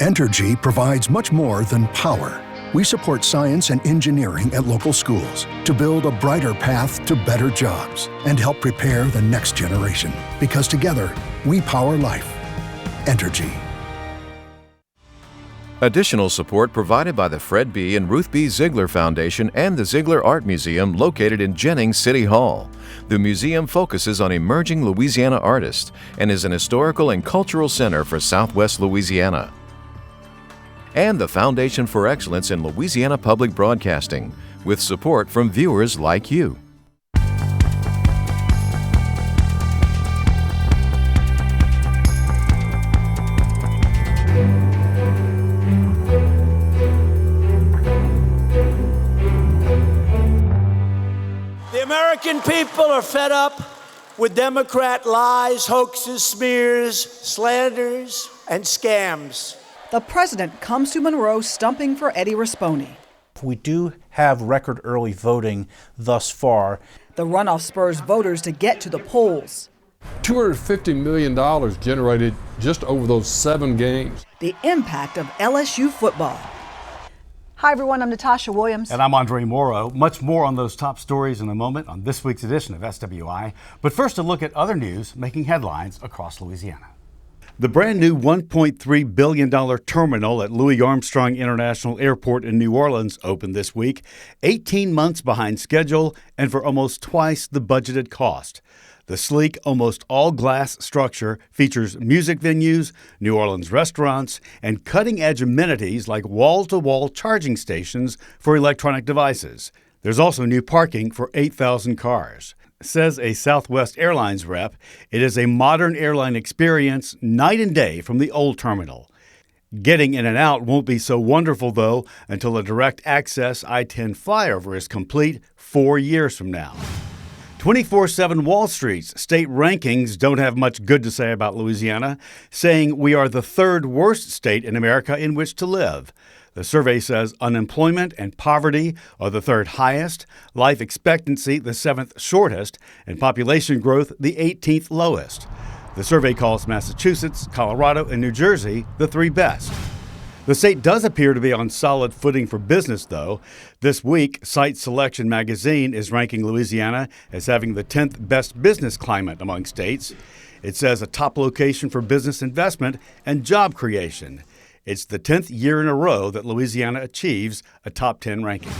Entergy provides much more than power. We support science and engineering at local schools to build a brighter path to better jobs and help prepare the next generation. Because together, we power life. Entergy. Additional support provided by the Fred B. and Ruth B. Ziegler Foundation and the Ziegler Art Museum located in Jennings City Hall. The museum focuses on emerging Louisiana artists and is an historical and cultural center for Southwest Louisiana. And the Foundation for Excellence in Louisiana Public Broadcasting, with support from viewers like you. The American people are fed up with Democrat lies, hoaxes, smears, slanders, and scams. The president comes to Monroe stumping for Eddie Rispone. We do have record early voting thus far. The runoff spurs voters to get to the polls. $250 million generated just over those 7 games. The impact of LSU football. Hi, everyone. I'm Natasha Williams. And I'm Moreau. Much more on those top stories in a moment on this week's edition of SWI. But first, a look at other news making headlines across Louisiana. The brand new $1.3 billion terminal at Louis Armstrong International Airport in New Orleans opened this week, 18 months behind schedule and for almost twice the budgeted cost. The sleek, almost all-glass structure features music venues, New Orleans restaurants, and cutting-edge amenities like wall-to-wall charging stations for electronic devices. There's also new parking for 8,000 cars. Says a Southwest Airlines rep, it is a modern airline experience night and day from the old terminal. Getting in and out won't be so wonderful, though, until a direct access I-10 flyover is complete 4 years from now. 24/7 Wall Street's state rankings don't have much good to say about Louisiana, saying we are the third worst state in America in which to live. The survey says unemployment and poverty are the third highest, life expectancy the 7th shortest, and population growth the 18th lowest. The survey calls Massachusetts, Colorado, and New Jersey the 3 best. The state does appear to be on solid footing for business, though. This week, Site Selection magazine is ranking Louisiana as having the 10th best business climate among states. It says a top location for business investment and job creation. It's the 10th year in a row that Louisiana achieves a top 10 ranking.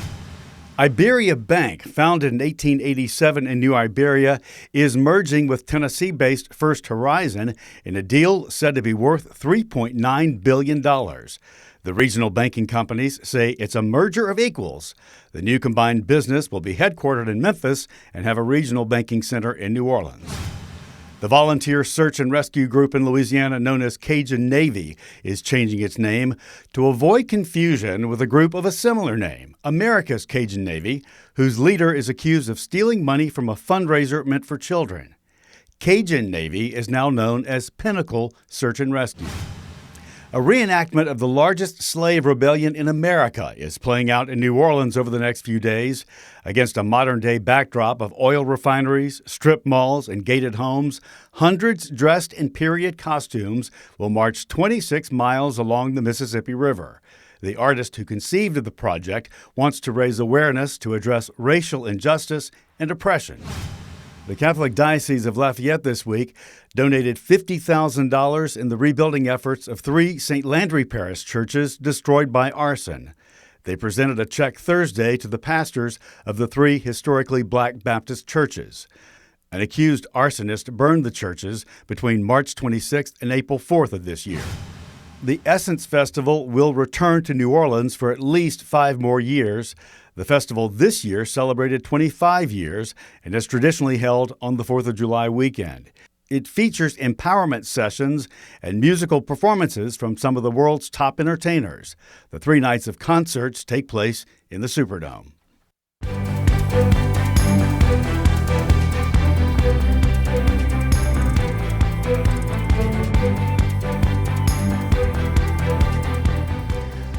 Iberia Bank, founded in 1887 in New Iberia, is merging with Tennessee-based First Horizon in a deal said to be worth $3.9 billion. The regional banking companies say it's a merger of equals. The new combined business will be headquartered in Memphis and have a regional banking center in New Orleans. The volunteer search and rescue group in Louisiana known as Cajun Navy is changing its name to avoid confusion with a group of a similar name, America's Cajun Navy, whose leader is accused of stealing money from a fundraiser meant for children. Cajun Navy is now known as Pinnacle Search and Rescue. A reenactment of the largest slave rebellion in America is playing out in New Orleans over the next few days. Against a modern-day backdrop of oil refineries, strip malls, and gated homes, hundreds dressed in period costumes will march 26 miles along the Mississippi River. The artist who conceived of the project wants to raise awareness to address racial injustice and oppression. The Catholic Diocese of Lafayette this week donated $50,000 in the rebuilding efforts of 3 St. Landry Parish churches destroyed by arson. They presented a check Thursday to the pastors of the 3 historically black Baptist churches. An accused arsonist burned the churches between March 26th and April 4th of this year. The Essence Festival will return to New Orleans for at least 5 more years. The festival this year celebrated 25 years and is traditionally held on the 4th of July weekend. It features empowerment sessions and musical performances from some of the world's top entertainers. The 3 nights of concerts take place in the Superdome.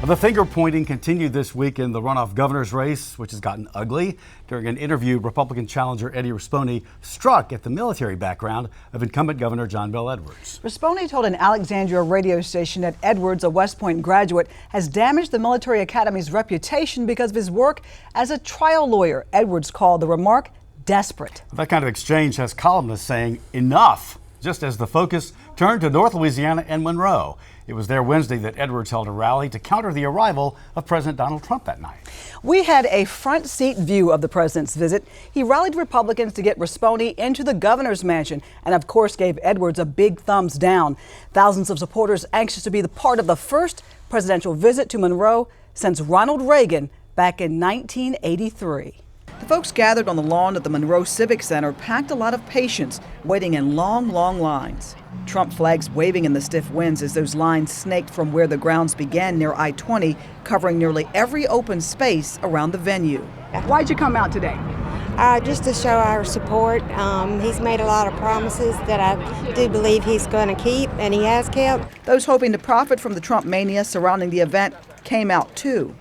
The finger-pointing continued this week in the runoff governor's race, which has gotten ugly. During an interview, Republican challenger Eddie Rispone struck at the military background of incumbent Governor John Bel Edwards. Rispone told an Alexandria radio station that Edwards, a West Point graduate, has damaged the military academy's reputation because of his work as a trial lawyer. Edwards called the remark desperate. That kind of exchange has columnists saying enough, just as the focus turned to North Louisiana and Monroe. It was there Wednesday that Edwards held a rally to counter the arrival of President Donald Trump that night. We had a front seat view of the president's visit. He rallied Republicans to get Rispone into the governor's mansion and, of course, gave Edwards a big thumbs down. Thousands of supporters anxious to be the part of the first presidential visit to Monroe since Ronald Reagan back in 1983. The folks gathered on the lawn at the Monroe Civic Center packed a lot of patience, waiting in long, long lines. Trump flags waving in the stiff winds as those lines snaked from where the grounds began near I-20, covering nearly every open space around the venue. Why'd you come out today? Just to show our support. He's made a lot of promises that I do believe he's going to keep, and he has kept. Those hoping to profit from the Trump mania surrounding the event came out too.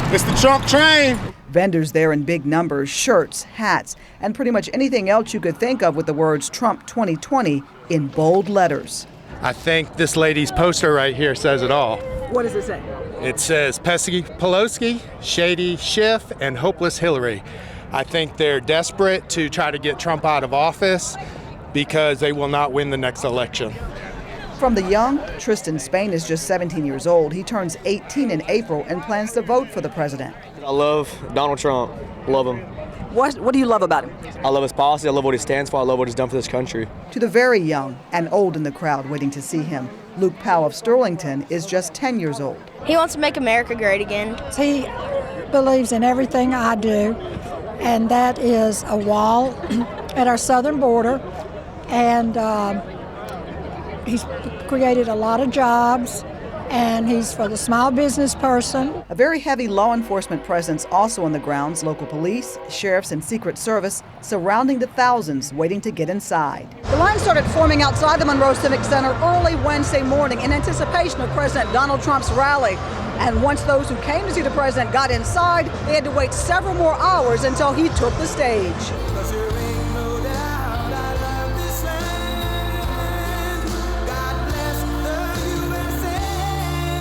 It's the Trump train. Vendors there in big numbers, shirts, hats, and pretty much anything else you could think of with the words Trump 2020 in bold letters. I think this lady's poster right here says it all. What does it say? It says pesky Pelosi, shady Schiff, and hopeless Hillary. I think they're desperate to try to get Trump out of office because they will not win the next election. From the young, Tristan Spain is just 17 years old. He turns 18 in April and plans to vote for the president. I love Donald Trump. Love him. What do you love about him? I love his policy. I love what he stands for. I love what he's done for this country. To the very young and old in the crowd waiting to see him, Luke Powell of Sterlington is just 10 years old. He wants to make America great again. He believes in everything I do, and that is a wall at our southern border, and he's created a lot of jobs, and he's for the small business person. A very heavy law enforcement presence also on the grounds, local police, sheriffs, and Secret Service surrounding the thousands waiting to get inside. The line started forming outside the Monroe Civic Center early Wednesday morning in anticipation of President Donald Trump's rally. And once those who came to see the president got inside, they had to wait several more hours until he took the stage.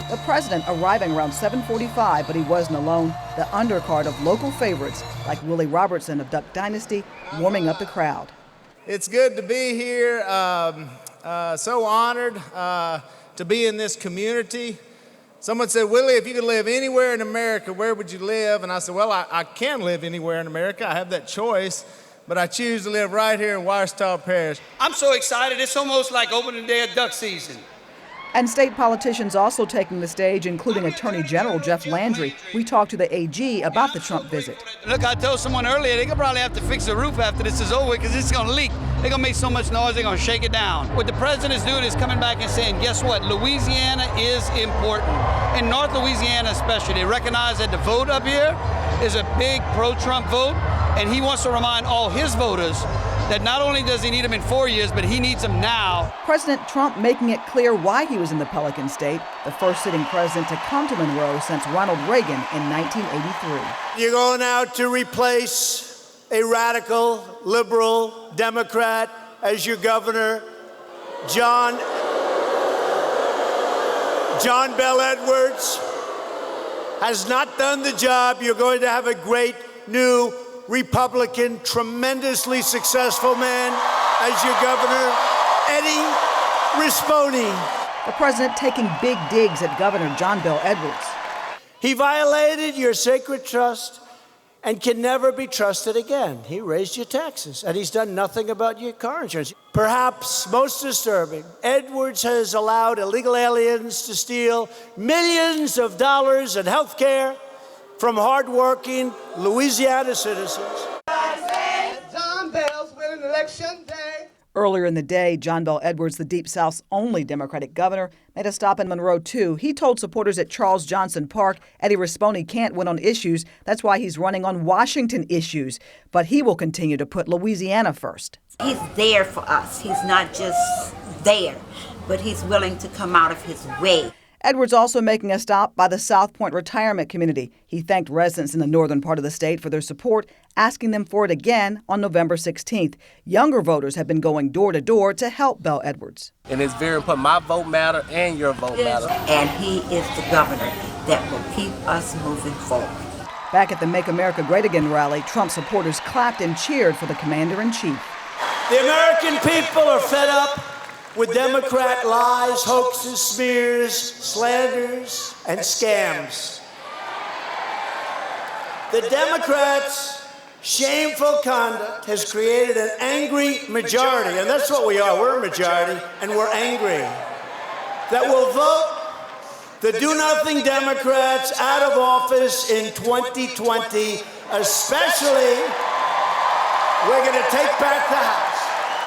The president arriving around 7:45, but he wasn't alone. The undercard of local favorites like Willie Robertson of Duck Dynasty warming up the crowd. It's good to be here. So honored to be in this community. Someone said, Willie, if you could live anywhere in America, where would you live? And I said, well, I can live anywhere in America. I have that choice, but I choose to live right here in Wichita Parish. I'm so excited. It's almost like opening day of duck season. And state politicians also taking the stage, including Attorney General Jeff Landry. We talked to the AG about the Trump visit. Look, I told someone earlier, they could probably have to fix the roof after this is over because it's going to leak. They're going to make so much noise, they're going to shake it down. What the president is doing is coming back and saying, guess what? Louisiana is important. In North Louisiana especially, they recognize that the vote up here is a big pro-Trump vote, and he wants to remind all his voters that not only does he need them in 4 years, but he needs them now. President Trump making it clear why he was in the Pelican State, the first sitting president to come to Monroe since Ronald Reagan in 1983. You're going out to replace a radical, liberal Democrat as your governor, John Bel Edwards has not done the job. You're going to have a great new Republican, tremendously successful man as your governor, Eddie Rispone. The president taking big digs at Governor John Bel Edwards. He violated your sacred trust and can never be trusted again. He raised your taxes, and he's done nothing about your car insurance. Perhaps most disturbing, Edwards has allowed illegal aliens to steal millions of dollars in health care from hardworking Louisiana citizens. John Bell's winning election day. Earlier in the day, John Bel Edwards, the Deep South's only Democratic governor, made a stop in Monroe, too. He told supporters at Charles Johnson Park Eddie Rispone can't win on issues. That's why he's running on Washington issues. But he will continue to put Louisiana first. He's there for us. He's not just there, but he's willing to come out of his way. Edwards also making a stop by the South Point retirement community. He thanked residents in the northern part of the state for their support, asking them for it again on November 16th. Younger voters have been going door to door to help Belle Edwards. And it's very important. My vote matters and your vote matters. And he is the governor that will keep us moving forward. Back at the Make America Great Again rally, Trump supporters clapped and cheered for the commander-in-chief. The American people are fed up with Democrat lies, hoaxes, smears, slanders, and scams. The Democrats' shameful conduct has created an angry majority, and that's what we are. We're a majority, and we're angry, that will vote the do-nothing Democrats out of office in 2020, especially we're going to take back the House.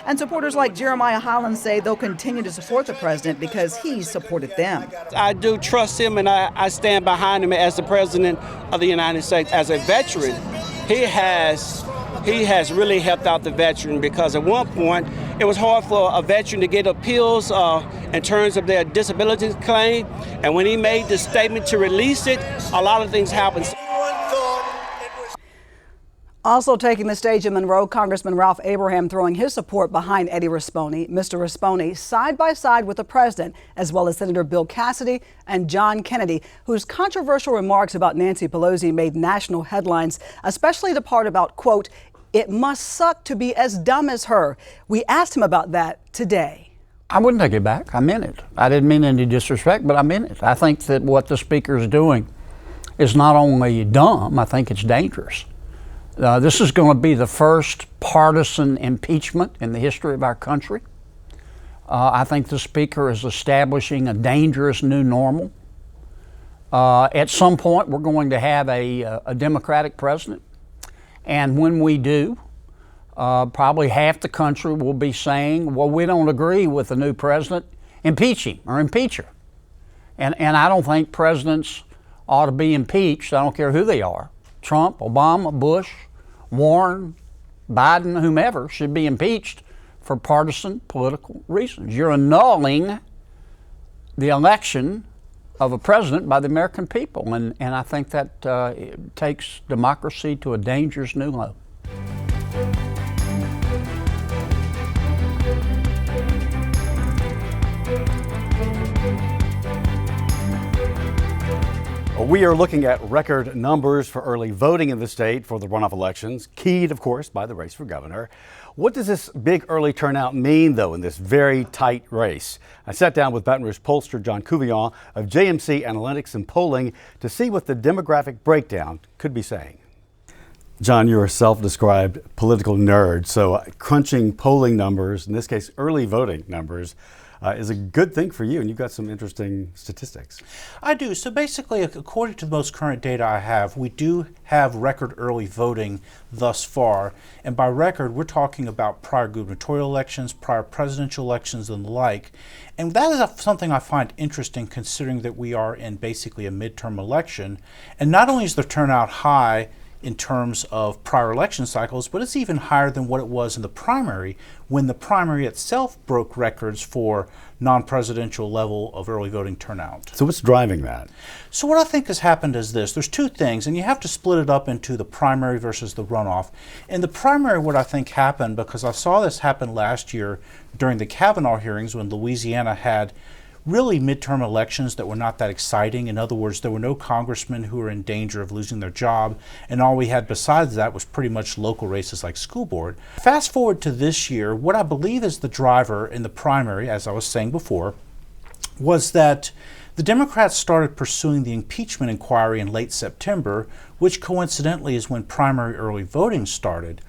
And supporters like Jeremiah Holland say they'll continue to support the president because he supported them. I do trust him, and I stand behind him as the president of the United States. As a veteran, he has really helped out the veteran, because at one point it was hard for a veteran to get appeals in terms of their disability claim. And when he made the statement to release it, a lot of things happened. Also taking the stage in Monroe, Congressman Ralph Abraham throwing his support behind Eddie Rispone. Mr. Rispone side by side with the president, as well as Senator Bill Cassidy and John Kennedy, whose controversial remarks about Nancy Pelosi made national headlines, especially the part about, quote, "It must suck to be as dumb as her." We asked him about that today. I wouldn't take it back. I meant it. I didn't mean any disrespect, but I meant it. I think that what the speaker is doing is not only dumb, I think it's dangerous. This is going to be the first partisan impeachment in the history of our country. I think the speaker is establishing a dangerous new normal. At some point, we're going to have a Democratic president. And when we do, probably half the country will be saying, well, we don't agree with the new president. Impeach him or impeach her. And I don't think presidents ought to be impeached. I don't care who they are. Trump, Obama, Bush, Warren, Biden, whomever should be impeached for partisan political reasons. You're annulling the election of a president by the American people, and I think that it takes democracy to a dangerous new low. We are looking at record numbers for early voting in the state for the runoff elections, keyed, of course, by the race for governor. What does this big early turnout mean, though, in this very tight race? I sat down with Baton Rouge pollster John Couvillon of JMC Analytics and Polling to see what the demographic breakdown could be saying. John, you're a self-described political nerd, so crunching polling numbers, in this case early voting numbers, is a good thing for you, and you've got some interesting statistics. I do. So basically, according to the most current data I have, we do have record early voting thus far. And by record, we're talking about prior gubernatorial elections, prior presidential elections, and the like. And that is something I find interesting, considering that we are in basically a midterm election. And not only is the turnout high in terms of prior election cycles, but it's even higher than what it was in the primary, when the primary itself broke records for non-presidential level of early voting turnout. So what's driving that? So what I think has happened is this. There's two things, and you have to split it up into the primary versus the runoff. In the primary, what I think happened, because I saw this happen last year during the Kavanaugh hearings when Louisiana had really midterm elections that were not that exciting. In other words, there were no congressmen who were in danger of losing their job, and all we had besides that was pretty much local races like school board. Fast forward to this year, what I believe is the driver in the primary, as I was saying before, was that the Democrats started pursuing the impeachment inquiry in late September, which coincidentally is when primary early voting started.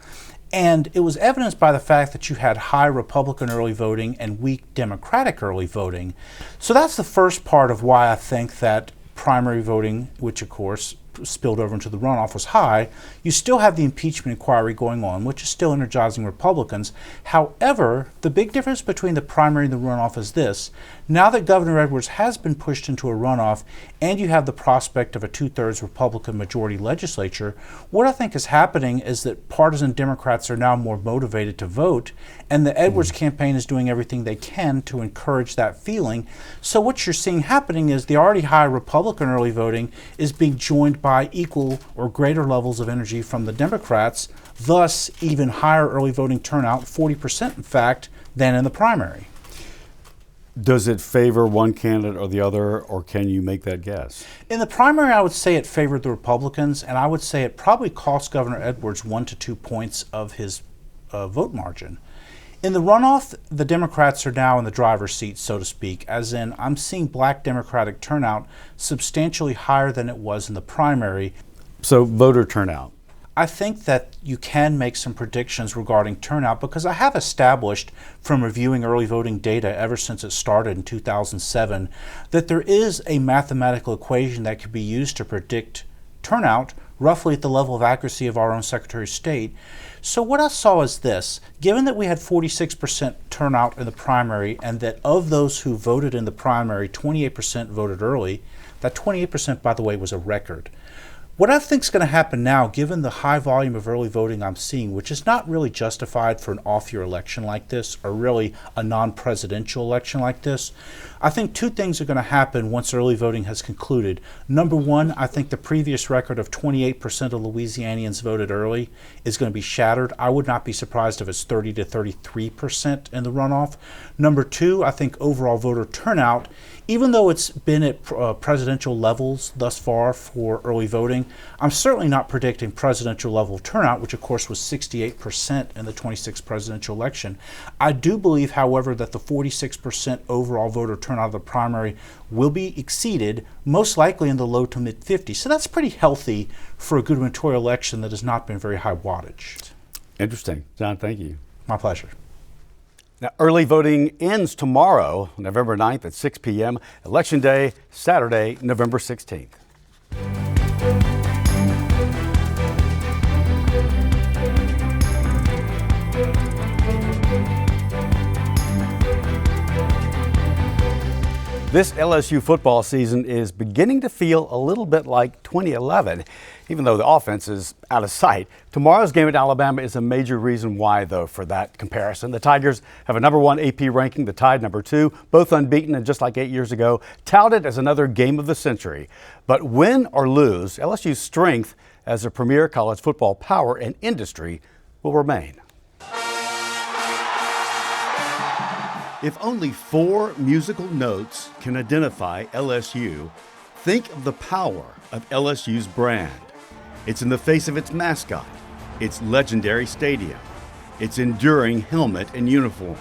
And it was evidenced by the fact that you had high Republican early voting and weak Democratic early voting. So that's the first part of why I think that primary voting, which of course spilled over into the runoff was high, you still have the impeachment inquiry going on, which is still energizing Republicans. However, the big difference between the primary and the runoff is this. Now that Governor Edwards has been pushed into a runoff and you have the prospect of a 2/3 Republican majority legislature, what I think is happening is that partisan Democrats are now more motivated to vote, and the Edwards campaign is doing everything they can to encourage that feeling. So what you're seeing happening is the already high Republican early voting is being joined by equal or greater levels of energy from the Democrats, thus even higher early voting turnout, 40% in fact, than in the primary. Does it favor one candidate or the other, or can you make that guess? In the primary, I would say it favored the Republicans, and I would say it probably cost Governor Edwards 1 to 2 points of his vote margin. In the runoff, the Democrats are now in the driver's seat, so to speak, as in I'm seeing black Democratic turnout substantially higher than it was in the primary. So voter turnout. I think that you can make some predictions regarding turnout because I have established from reviewing early voting data ever since it started in 2007 that there is a mathematical equation that could be used to predict turnout roughly at the level of accuracy of our own Secretary of State. So what I saw is this: given that we had 46% turnout in the primary and that of those who voted in the primary, 28% voted early, that 28%, by the way, was a record. What I think is going to happen now, given the high volume of early voting I'm seeing, which is not really justified for an off-year election like this, or really a non-presidential election like this, I think two things are going to happen once early voting has concluded. Number one, I think the previous record of 28% of Louisianians voted early is going to be shattered. I would not be surprised if it's 30 to 33% in the runoff. Number two, I think overall voter turnout, even though it's been at presidential levels thus far for early voting, I'm certainly not predicting presidential level turnout, which of course was 68% in the 26th presidential election. I do believe, however, that the 46% overall voter turnout of the primary will be exceeded, most likely in the low to mid 50s. So that's pretty healthy for a gubernatorial election that has not been very high wattage. Interesting. John, thank you. My pleasure. Now, early voting ends tomorrow, November 9th at 6 p.m. Election Day, Saturday, November 16th. This LSU football season is beginning to feel a little bit like 2011, even though the offense is out of sight. Tomorrow's game at Alabama is a major reason why, though, for that comparison. The Tigers have a #1 AP ranking, the Tide #2, both unbeaten and just like 8 years ago, touted as another game of the century. But win or lose, LSU's strength as a premier college football power and industry will remain. If only 4 musical notes can identify LSU, think of the power of LSU's brand. It's in the face of its mascot, its legendary stadium, its enduring helmet and uniform.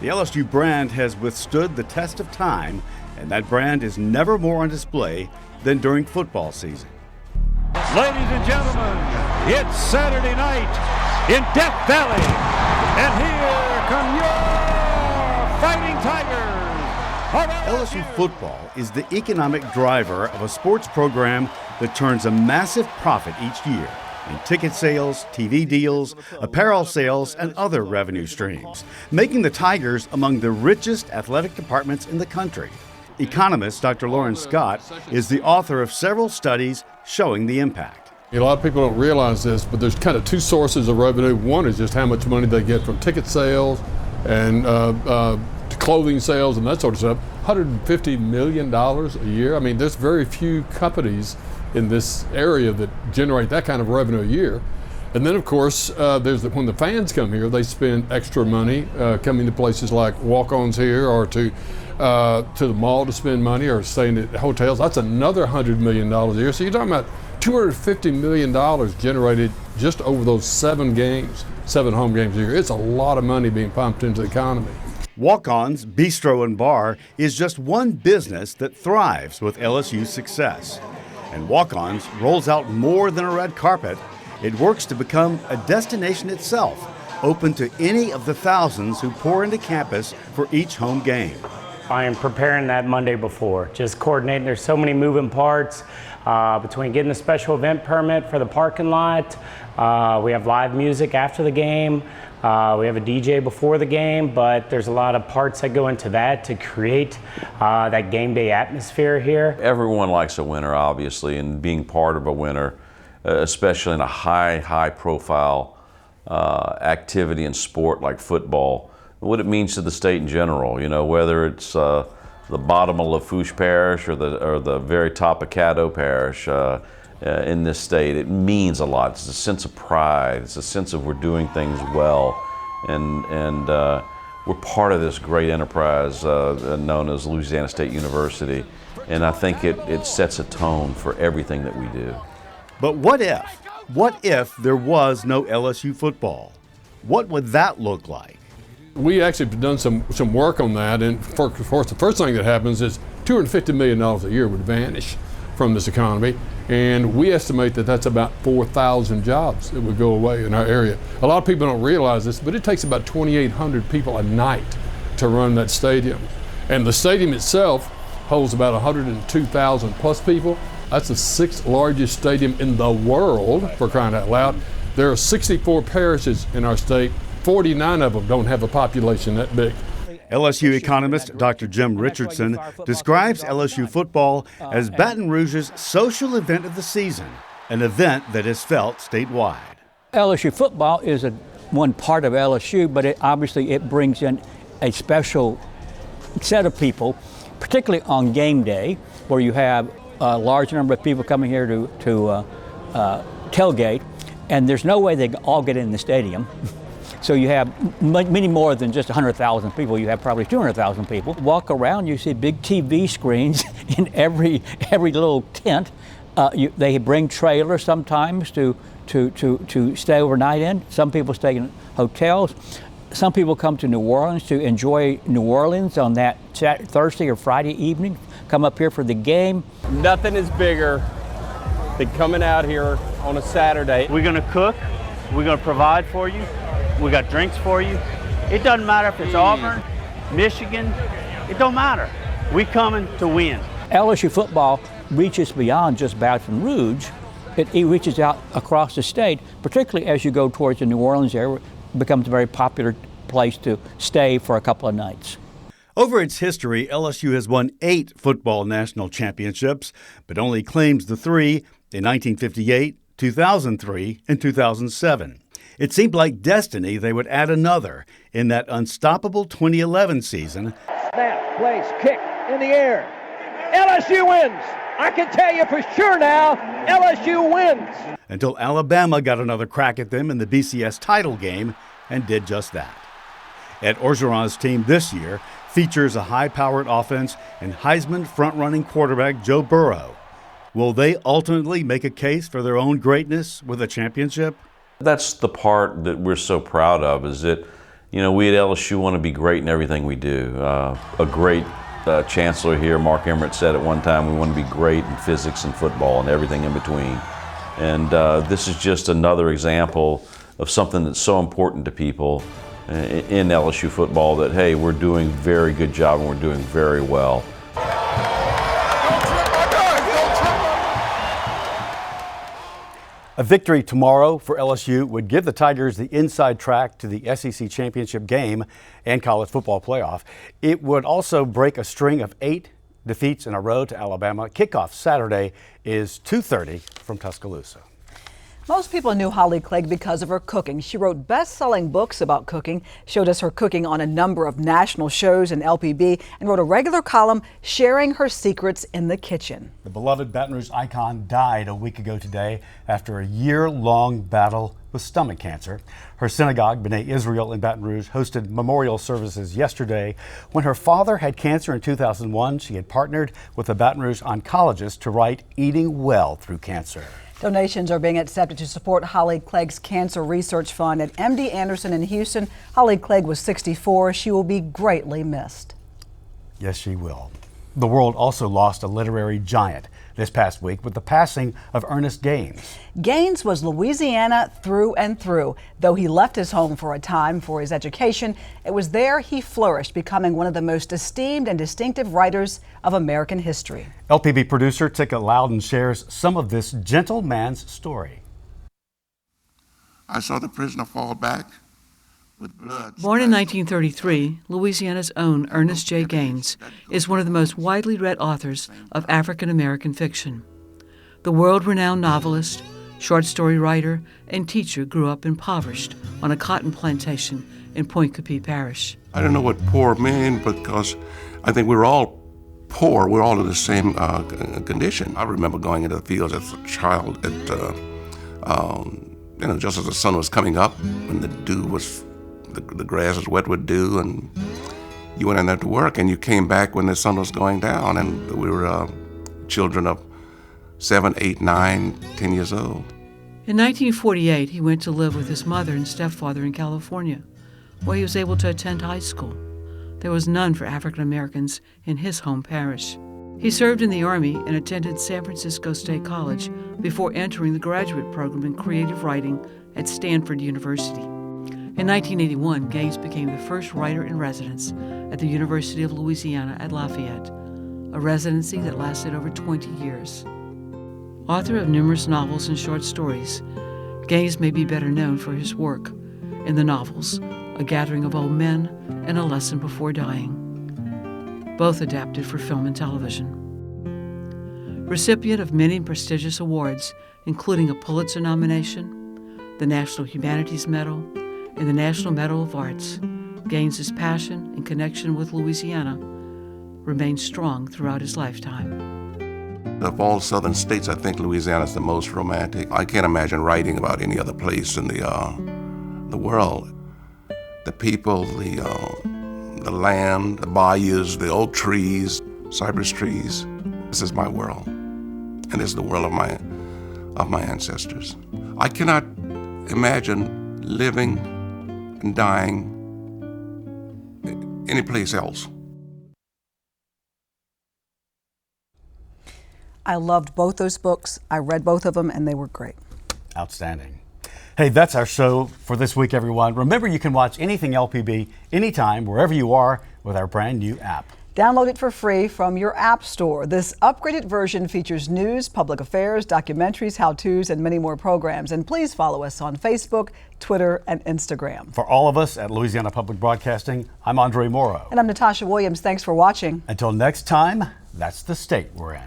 The LSU brand has withstood the test of time, and that brand is never more on display than during football season. Ladies and gentlemen, it's Saturday night in Death Valley, and here come your Fighting Tigers! LSU football is the economic driver of a sports program that turns a massive profit each year in ticket sales, TV deals, apparel sales, and other revenue streams, making the Tigers among the richest athletic departments in the country. Economist Dr. Loren Scott is the author of several studies showing the impact. A lot of people don't realize this, but there's kind of 2 sources of revenue. One is just how much money they get from ticket sales and clothing sales and that sort of stuff. $150 million a year. I mean, there's very few companies in this area that generate that kind of revenue a year. And then, of course, when the fans come here, they spend extra money coming to places like walk-ons here, or to the mall to spend money, or staying at hotels. That's another $100 million a year. So you're talking about $250 million generated just over those 7 home games a year. It's a lot of money being pumped into the economy. Walk-On's Bistro and Bar is just one business that thrives with LSU's success. And Walk-On's rolls out more than a red carpet. It works to become a destination itself, open to any of the thousands who pour into campus for each home game. I am preparing that Monday before, just coordinating. There's so many moving parts between getting the special event permit for the parking lot. We have live music after the game. We have a DJ before the game, but there's a lot of parts that go into that to create that game day atmosphere here. Everyone likes a winner, obviously, and being part of a winner, especially in a high profile activity in sport like football, what it means to the state in general, you know, whether it's the bottom of Lafourche Parish or the very top of Caddo Parish in this state, it means a lot. It's a sense of pride. It's a sense of we're doing things well, and we're part of this great enterprise known as Louisiana State University, and I think it sets a tone for everything that we do. But what if there was no LSU football? What would that look like? We actually have done some work on that, and of course the first thing that happens is $250 million a year would vanish from this economy, and we estimate that that's about 4,000 jobs that would go away in our area. A lot of people don't realize this, but it takes about 2,800 people a night to run that stadium. And the stadium itself holds about 102,000 plus people. That's the 6th largest stadium in the world, for crying out loud. There are 64 parishes in our state. 49 of them don't have a population that big. LSU economist Dr. Jim Richardson describes LSU football as Baton Rouge's social event of the season, an event that is felt statewide. LSU football is one part of LSU, but obviously it brings in a special set of people, particularly on game day, where you have a large number of people coming here to tailgate, and there's no way they all get in the stadium. So you have many more than just 100,000 people. You have probably 200,000 people. Walk around, you see big TV screens in every little tent. They bring trailers sometimes to stay overnight in. Some people stay in hotels. Some people come to New Orleans to enjoy New Orleans on that Thursday or Friday evening. Come up here for the game. Nothing is bigger than coming out here on a Saturday. We're gonna cook. We're gonna provide for you. We got drinks for you. It doesn't matter if it's Auburn, Michigan, it don't matter. We coming to win. LSU football reaches beyond just Baton Rouge. It reaches out across the state, particularly as you go towards the New Orleans area. It becomes a very popular place to stay for a couple of nights. Over its history, LSU has won 8 football national championships, but only claims the 3 in 1958, 2003, and 2007. It seemed like destiny they would add another in that unstoppable 2011 season. Snap, place, kick, in the air. LSU wins. I can tell you for sure now, LSU wins. Until Alabama got another crack at them in the BCS title game and did just that. Ed Orgeron's team this year features a high-powered offense and Heisman front-running quarterback Joe Burrow. Will they ultimately make a case for their own greatness with a championship? That's the part that we're so proud of, is that, you know, we at LSU want to be great in everything we do. A great chancellor here, Mark Emmert, said at one time, we want to be great in physics and football and everything in between. And this is just another example of something that's so important to people in LSU football, that, hey, we're doing a very good job and we're doing very well. A victory tomorrow for LSU would give the Tigers the inside track to the SEC championship game and college football playoff. It would also break a string of 8 defeats in a row to Alabama. Kickoff Saturday is 2:30 from Tuscaloosa. Most people knew Holly Clegg because of her cooking. She wrote best-selling books about cooking, showed us her cooking on a number of national shows in LPB, and wrote a regular column sharing her secrets in the kitchen. The beloved Baton Rouge icon died a week ago today after a year-long battle with stomach cancer. Her synagogue, B'nai Israel in Baton Rouge, hosted memorial services yesterday. When her father had cancer in 2001, she had partnered with a Baton Rouge oncologist to write Eating Well Through Cancer. Donations are being accepted to support Holly Clegg's Cancer Research Fund at MD Anderson in Houston. Holly Clegg was 64. She will be greatly missed. Yes, she will. The world also lost a literary giant this past week with the passing of Ernest Gaines. Gaines was Louisiana through and through. Though he left his home for a time for his education, it was there he flourished, becoming one of the most esteemed and distinctive writers of American history. LPB producer Tika Loudon shares some of this gentleman's story. I saw the prisoner fall back with blood. Born in 1933, Louisiana's own Ernest J. Gaines is one of the most widely read authors of African American fiction. The world-renowned novelist, short story writer, and teacher grew up impoverished on a cotton plantation in Point Coupee Parish. I don't know what poor mean because I think we're all poor. We're all in the same condition. I remember going into the fields as a child just as the sun was coming up, when the grass was wet with dew, and you went in there to work, and you came back when the sun was going down, and we were children of 7, 8, 9, 10 years old. In 1948, he went to live with his mother and stepfather in California, where he was able to attend high school. There was none for African Americans in his home parish. He served in the Army and attended San Francisco State College before entering the graduate program in creative writing at Stanford University. In 1981, Gaines became the first writer in residence at the University of Louisiana at Lafayette, a residency that lasted over 20 years. Author of numerous novels and short stories, Gaines may be better known for his work in the novels A Gathering of Old Men and A Lesson Before Dying, both adapted for film and television. Recipient of many prestigious awards, including a Pulitzer nomination, the National Humanities Medal, and the National Medal of Arts, Gaines's passion and connection with Louisiana remained strong throughout his lifetime. Of all southern states, I think Louisiana is the most romantic. I can't imagine writing about any other place in the world. The people, the land, the bayous, the oak trees, cypress trees. This is my world, and this is the world of my ancestors. I cannot imagine living and dying anyplace else. I loved both those books. I read both of them, and they were great. Outstanding. Hey, that's our show for this week, everyone. Remember, you can watch anything LPB anytime, wherever you are, with our brand new app. Download it for free from your app store. This upgraded version features news, public affairs, documentaries, how-tos, and many more programs. And please follow us on Facebook, Twitter, and Instagram. For all of us at Louisiana Public Broadcasting, I'm Andre Moreau. And I'm Natasha Williams. Thanks for watching. Until next time, that's the state we're in.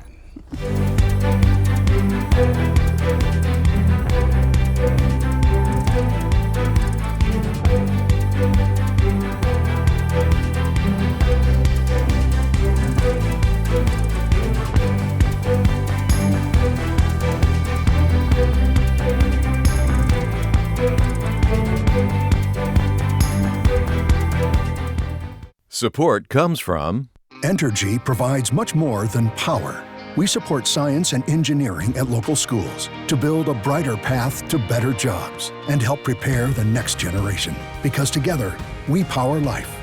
Support comes from Entergy provides much more than power. We support science and engineering at local schools to build a brighter path to better jobs and help prepare the next generation. Because together, we power life.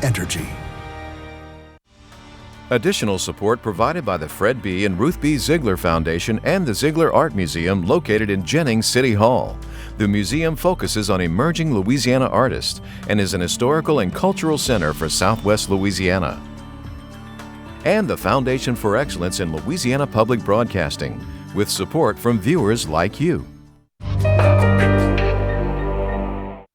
Entergy. Additional support provided by the Fred B. and Ruth B. Ziegler Foundation and the Ziegler Art Museum located in Jennings City Hall. The museum focuses on emerging Louisiana artists and is an historical and cultural center for Southwest Louisiana. And the Foundation for Excellence in Louisiana Public Broadcasting, with support from viewers like you.